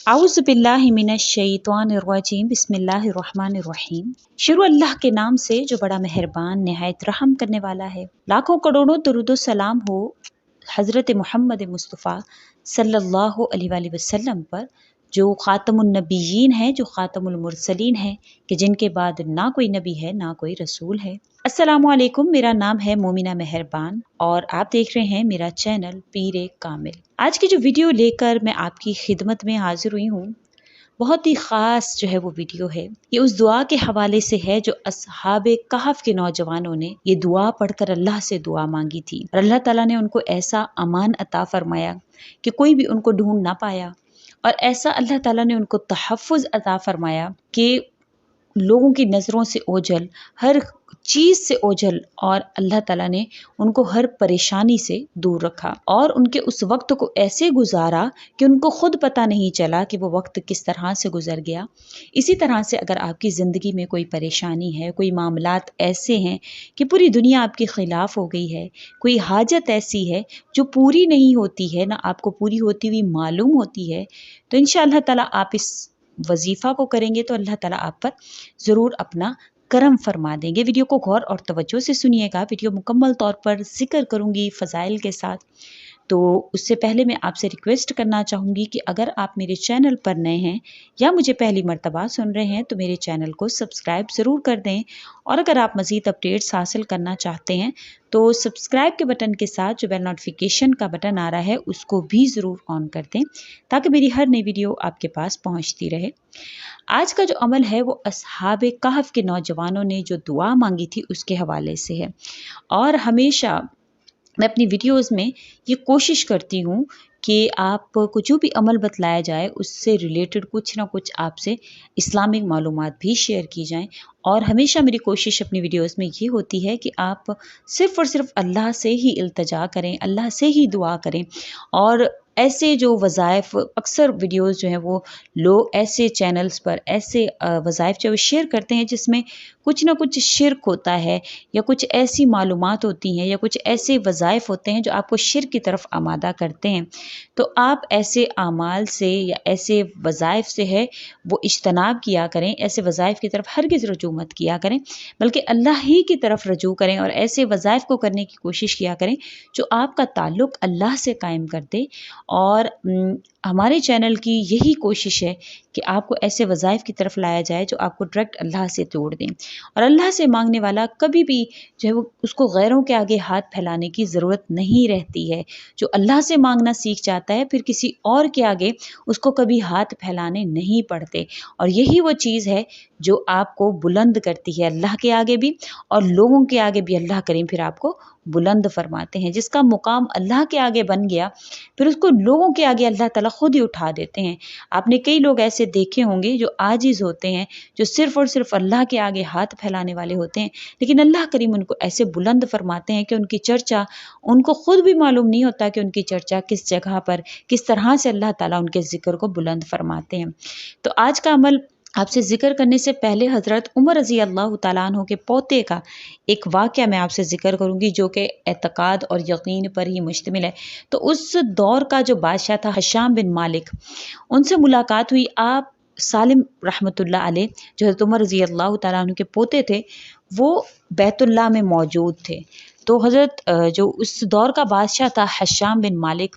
आउज़ु बिल्लाहि मिनश शैतानिर रजीम बिस्मिल्लाहिर्रहमानिर्रहीम। शुरू अल्लाह के नाम से जो बड़ा मेहरबान निहायत रहम करने वाला है। लाखों करोड़ों दुरूद सलाम हो हज़रत मोहम्मद मुस्तफ़ा सल्लल्लाहु अलैहि वसल्लम पर, जो ख़ातमुन नबिय्यीन है, जो ख़ातमुल मुरसलीन है, कि जिनके बाद ना कोई नबी है ना कोई रसूल है। अस्सलामु अलैकुम, मेरा नाम है मोमिना मेहरबान और आप देख रहे हैं मेरा चैनल पीरे कामिल। आज की जो वीडियो लेकर मैं आपकी खिदमत में हाजिर हुई हूँ, बहुत ही ख़ास जो है वो वीडियो है। ये उस दुआ के हवाले से है जो अस्हाबे कहफ के नौजवानों ने ये दुआ पढ़कर अल्लाह से दुआ मांगी थी और अल्लाह ताला ने उनको ऐसा अमान अता फरमाया कि कोई भी उनको ढूंढ ना पाया, और ऐसा अल्लाह ताला ने उनको तहफ़्फ़ुज़ अता फरमाया कि लोगों की नज़रों से ओझल, हर चीज़ से ओझल, और अल्लाह ताला ने उनको हर परेशानी से दूर रखा और उनके उस वक्त को ऐसे गुजारा कि उनको खुद पता नहीं चला कि वो वक्त किस तरह से गुजर गया। इसी तरह से अगर आपकी ज़िंदगी में कोई परेशानी है, कोई मामलात ऐसे हैं कि पूरी दुनिया आपके ख़िलाफ़ हो गई है, कोई हाजत ऐसी है जो पूरी नहीं होती है, ना आपको पूरी होती हुई मालूम होती है, तो इंशाअल्लाह ताला आप इस वजीफ़ा को करेंगे तो अल्लाह ताला आप पर ज़रूर अपना करम फरमा देंगे। वीडियो को गौर और तवज्जो से सुनिएगा। वीडियो मुकम्मल तौर पर ज़िक्र करूँगी फ़ज़ाइल के साथ। तो उससे पहले मैं आपसे रिक्वेस्ट करना चाहूँगी कि अगर आप मेरे चैनल पर नए हैं या मुझे पहली मर्तबा सुन रहे हैं तो मेरे चैनल को सब्सक्राइब ज़रूर कर दें, और अगर आप मज़ीद अपडेट्स हासिल करना चाहते हैं तो सब्सक्राइब के बटन के साथ जो बेल नोटिफिकेशन का बटन आ रहा है उसको भी ज़रूर ऑन कर दें, ताकि मेरी हर नई वीडियो आपके पास पहुँचती रहे। आज का जो अमल है वो अस्हाबे कहफ के नौजवानों ने जो दुआ मांगी थी उसके हवाले से है। और हमेशा मैं अपनी वीडियोस में ये कोशिश करती हूँ कि आपको जो भी अमल बतलाया जाए उससे रिलेटेड कुछ ना कुछ आपसे इस्लामिक मालूमात भी शेयर की जाएं। और हमेशा मेरी कोशिश अपनी वीडियोस में ये होती है कि आप सिर्फ़ और सिर्फ अल्लाह से ही इल्तिजा करें, अल्लाह से ही दुआ करें। और ऐसे जो वज़ाइफ़ अक्सर वीडियोस जो हैं वो लोग ऐसे चैनल्स पर ऐसे वज़ाइफ़ जो शेयर करते हैं जिसमें कुछ ना कुछ शिर्क होता है, या कुछ ऐसी मालूमात होती हैं, या कुछ ऐसे वज़ाइफ़ होते हैं जो आपको शिर्क की तरफ आमादा करते हैं। तो आप ऐसे आमाल से या ऐसे वज़ाइफ़ से है वो इज्तनाब किया करें, ऐसे वज़ाइफ़ की तरफ हरगिज़ रुजू मत किया करें, बल्कि अल्लाह ही की तरफ रुजू करें और ऐसे वज़ाइफ़ को करने की कोशिश किया करें जो आपका ताल्लुक़ अल्लाह से कायम कर दे। और हमारे चैनल की यही कोशिश है कि आपको ऐसे वज़ाइफ़ की तरफ लाया जाए जो आपको डायरेक्ट अल्लाह से जोड़ दें। और अल्लाह से मांगने वाला कभी भी जो है वो उसको गैरों के आगे हाथ फैलाने की ज़रूरत नहीं रहती है। जो अल्लाह से मांगना सीख जाता है फिर किसी और के आगे उसको कभी हाथ फैलाने नहीं पड़ते। और यही वो चीज़ है जो आपको बुलंद करती है अल्लाह के आगे भी, और लोगों के आगे भी अल्लाह करीम फिर आपको बुलंद फरमाते हैं। जिसका मुकाम अल्लाह के आगे बन गया फिर उसको लोगों के आगे अल्लाह ताला खुद ही उठा देते हैं। आपने कई लोग ऐसे देखे होंगे जो आजिज़ होते हैं, जो सिर्फ़ और सिर्फ अल्लाह के आगे हाथ फैलाने वाले होते हैं, लेकिन अल्लाह करीम उनको ऐसे बुलंद फरमाते हैं कि उनकी चर्चा उनको खुद भी मालूम नहीं होता कि उनकी चर्चा किस जगह पर किस तरह से अल्लाह ताला उनके ज़िक्र को बुलंद फरमाते हैं। तो आज का अमल आपसे ज़िक्र करने से पहले हज़रत उमर रज़ी अल्लाह तआला अन्हु के पोते का एक वाक़या मैं आपसे ज़िक्र करूँगी जो कि एतक़ाद और यकीन पर ही मुश्तमिल है। तो उस दौर का जो बादशाह था हिशाम बिन मालिक, उनसे मुलाकात हुई। आप सालिम रहमतुल्लाह अलैह जो हज़रत उमर रज़ी अल्लाह तआला अन्हु के पोते थे, वो बैतुल्लाह में मौजूद थे। तो हज़रत जो उस दौर का बादशाह था हिशाम बिन मालिक,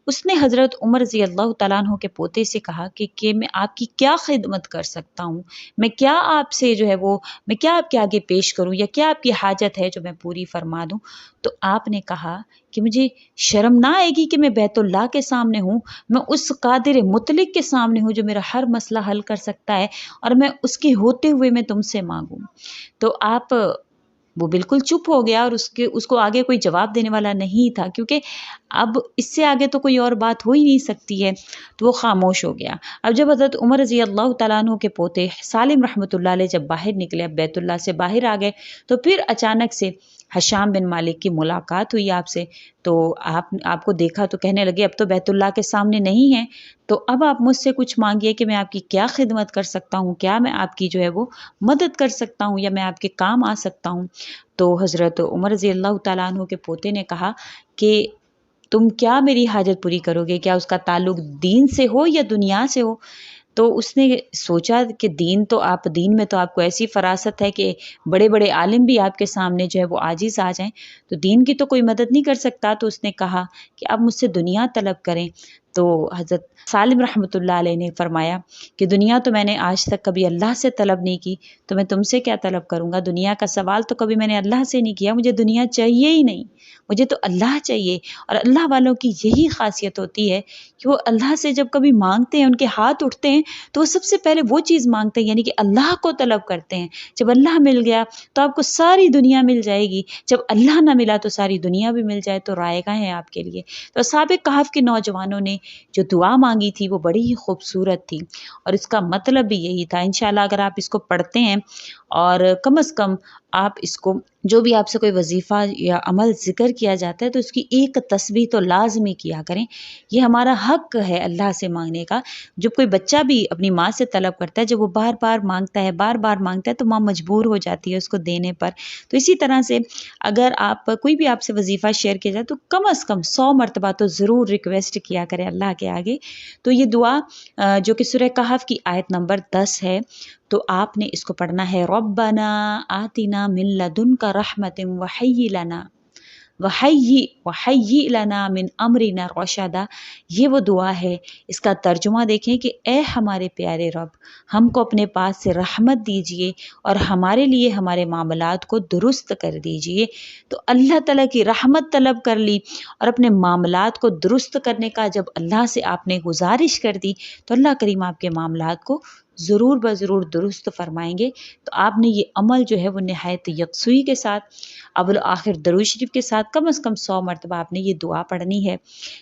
उसने हज़रत उमर रज़ी अल्लाह तआला अन्हु के पोते से कहा कि मैं आपकी क्या खिदमत कर सकता हूँ, मैं क्या आपसे जो है वो मैं क्या आपके आगे पेश करूँ, या क्या आपकी हाजत है जो मैं पूरी फरमा दूँ। तो आपने कहा कि मुझे शर्म ना आएगी कि मैं बैतुल्लाह के सामने हूँ, मैं उस कादिर मुतलिक के सामने हूँ जो मेरा हर मसला हल कर सकता है, और मैं उसके होते हुए मैं तुमसे मांगूँ। तो वो बिल्कुल चुप हो गया और उसको आगे कोई जवाब देने वाला नहीं था, क्योंकि अब इससे आगे तो कोई और बात हो ही नहीं सकती है। तो वो खामोश हो गया। अब जब हज़रत उमर रज़ी अल्लाह तआला अन्हु के पोते सालिम रहमतुल्लाह अलैह जब बाहर निकले, अब बैतुल्लाह से बाहर आ गए, तो फिर अचानक से हिशाम बिन मालिक की मुलाकात हुई आपसे। तो आपको देखा तो कहने लगे अब तो बैतुल्लाह के सामने नहीं है, तो अब आप मुझसे कुछ मांगिए कि मैं आपकी क्या खिदमत कर सकता हूँ, क्या मैं आपकी जो है वो मदद कर सकता हूँ, या मैं आपके काम आ सकता हूँ। तो हज़रत उमर रज़ी अल्लाह तआला अन्हु के पोते ने कहा कि تم کیا میری حاجت پوری کرو گے؟ کیا اس کا تعلق دین سے ہو یا دنیا سے ہو؟ تو اس نے سوچا کہ دین میں تو آپ کو ایسی فراست ہے کہ بڑے بڑے عالم بھی آپ کے سامنے جو ہے وہ عاجز آ جائیں، تو دین کی تو کوئی مدد نہیں کر سکتا۔ تو اس نے کہا کہ آپ مجھ سے دنیا طلب کریں۔ تو حضرت سالم رحمۃ اللہ علیہ نے فرمایا کہ دنیا تو میں نے آج تک کبھی اللہ سے طلب نہیں کی، تو میں تم سے کیا طلب کروں گا؟ دنیا کا سوال تو کبھی میں نے اللہ سے نہیں کیا، مجھے دنیا چاہیے ہی نہیں، مجھے تو اللہ چاہیے۔ اور اللہ والوں کی یہی خاصیت ہوتی ہے کہ وہ اللہ سے جب کبھی مانگتے ہیں، ان کے ہاتھ اٹھتے ہیں تو وہ سب سے پہلے وہ چیز مانگتے ہیں، یعنی کہ اللہ کو طلب کرتے ہیں۔ جب اللہ مل گیا تو آپ کو ساری دنیا مل جائے گی، جب اللہ نہ ملا تو ساری دنیا بھی مل جائے تو رائے گاہ ہے آپ کے لیے۔ تو اصحاب کہف کے نوجوانوں نے جو دعا مانگی تھی وہ بڑی ہی خوبصورت تھی، اور اس کا مطلب بھی یہی تھا۔ انشاءاللہ اگر آپ اس کو پڑھتے ہیں اور کم از کم آپ اس کو، جو بھی آپ سے کوئی وظیفہ یا عمل ذکر کیا جاتا ہے تو اس کی ایک تسبیح تو لازمی کیا کریں۔ یہ ہمارا حق ہے اللہ سے مانگنے کا۔ جب کوئی بچہ بھی اپنی ماں سے طلب کرتا ہے، جب وہ بار بار مانگتا ہے تو ماں مجبور ہو جاتی ہے اس کو دینے پر۔ تو اسی طرح سے اگر کوئی بھی آپ سے وظیفہ شیئر کیا جائے تو کم از کم 100 مرتبہ تو ضرور ریکویسٹ کیا کریں اللہ کے آگے۔ تو یہ دعا جو کہ سورہ کہف کی آیت نمبر 10 ہے، تو آپ نے اس کو پڑھنا ہے، ربنا آتنا من لدنک رحمت وحیّ لنا من امرنا رشدا۔ یہ وہ دعا ہے، اس کا ترجمہ دیکھیں کہ اے ہمارے پیارے رب، ہم کو اپنے پاس سے رحمت دیجئے اور ہمارے لیے ہمارے معاملات کو درست کر دیجئے۔ تو اللہ تعالیٰ کی رحمت طلب کر لی اور اپنے معاملات کو درست کرنے کا جب اللہ سے آپ نے گزارش کر دی تو اللہ کریم آپ کے معاملات کو ضرور بضرور درست فرمائیں گے۔ تو آپ نے یہ عمل جو ہے وہ نہایت یکسوئی کے ساتھ، اول آخر درود شریف کے ساتھ کم از کم 100 مرتبہ آپ نے یہ دعا پڑھنی ہے۔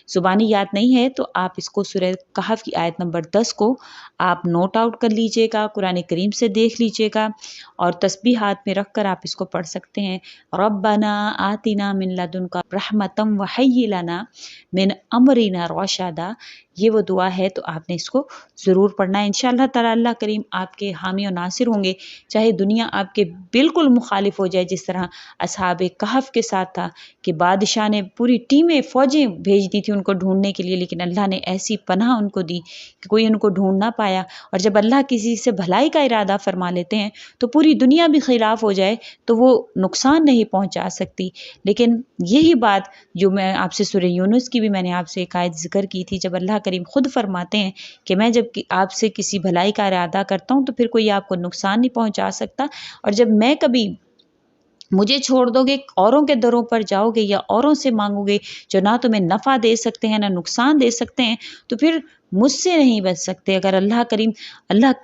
زبانی یاد نہیں ہے تو آپ اس کو سورہ کہف کی آیت نمبر 10 کو آپ نوٹ آؤٹ کر لیجئے گا، قرآن کریم سے دیکھ لیجئے گا، اور تسبیح ہاتھ میں رکھ کر آپ اس کو پڑھ سکتے ہیں، ربنا آتنا من لدنک رحمتا وحیّ لنا من امرنا رشدا۔ یہ وہ دعا ہے، تو آپ نے اس کو ضرور پڑھنا ہے۔ انشاءاللہ تعالی اللہ کریم آپ کے حامی و ناصر ہوں گے، چاہے دنیا آپ کے بالکل مخالف ہو جائے، جس طرح اصحاب کہف کے ساتھ تھا کہ بادشاہ نے پوری ٹیمیں، فوجیں بھیج دی تھی ان کو ڈھونڈنے کے لیے، لیکن اللہ نے ایسی پناہ ان کو دی کہ کوئی ان کو ڈھونڈ نہ پایا۔ اور جب اللہ کسی سے بھلائی کا ارادہ فرما لیتے ہیں تو پوری دنیا بھی خلاف ہو جائے تو وہ نقصان نہیں پہنچا سکتی۔ لیکن یہی بات جو میں آپ سے سورہ یونس کی بھی میں نے آپ سے ایک آیت ذکر کی تھی، جب اللہ کریم خود فرماتے ہیں کہ میں جب آپ سے کسی بھلائی کا ارادہ کرتا ہوں تو پھر کوئی آپ کو نقصان نہیں پہنچا سکتا، اور جب میں کبھی مجھے چھوڑ دو گے، اوروں کے دروں پر جاؤ گے یا اوروں سے مانگو گے جو نہ تمہیں نفع دے سکتے ہیں نہ نقصان دے سکتے ہیں، تو پھر مجھ سے نہیں بچ سکتے۔ اگر اللہ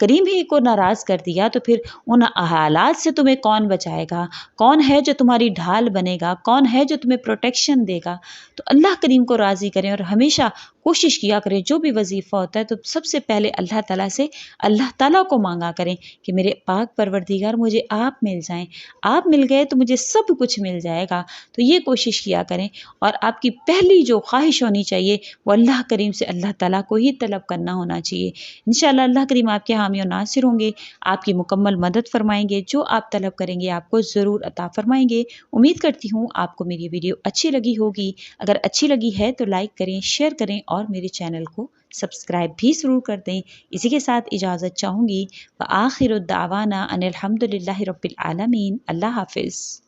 کریم ہی کو ناراض کر دیا تو پھر ان حالات سے تمہیں کون بچائے گا؟ کون ہے جو تمہاری ڈھال بنے گا؟ کون ہے جو تمہیں پروٹیکشن دے گا؟ تو اللہ کریم کو راضی کریں اور ہمیشہ کوشش کیا کریں جو بھی وظیفہ ہوتا ہے تو سب سے پہلے اللہ تعالیٰ سے اللہ تعالیٰ کو مانگا کریں کہ میرے پاک پروردگار مجھے آپ مل جائیں، آپ مل گئے تو مجھے سب کچھ مل جائے گا۔ تو یہ کوشش کیا کریں، اور آپ کی پہلی جو خواہش ہونی چاہیے وہ اللہ کریم سے اللہ تعالیٰ کو ہی طلب کرنا ہونا چاہیے۔ انشاءاللہ اللہ کریم آپ کے حامی و ناصر ہوں گے، آپ کی مکمل مدد فرمائیں گے، جو آپ طلب کریں گے آپ کو ضرور عطا فرمائیں گے۔ امید کرتی ہوں آپ کو میری ویڈیو اچھی لگی ہوگی۔ اگر اچھی لگی ہے تو لائک کریں، شیئر کریں اور میرے چینل کو سبسکرائب بھی ضرور کر دیں۔ اسی کے ساتھ اجازت چاہوں گی، وآخر الدعوانا ان الحمد للہ رب العالمین۔ اللہ حافظ۔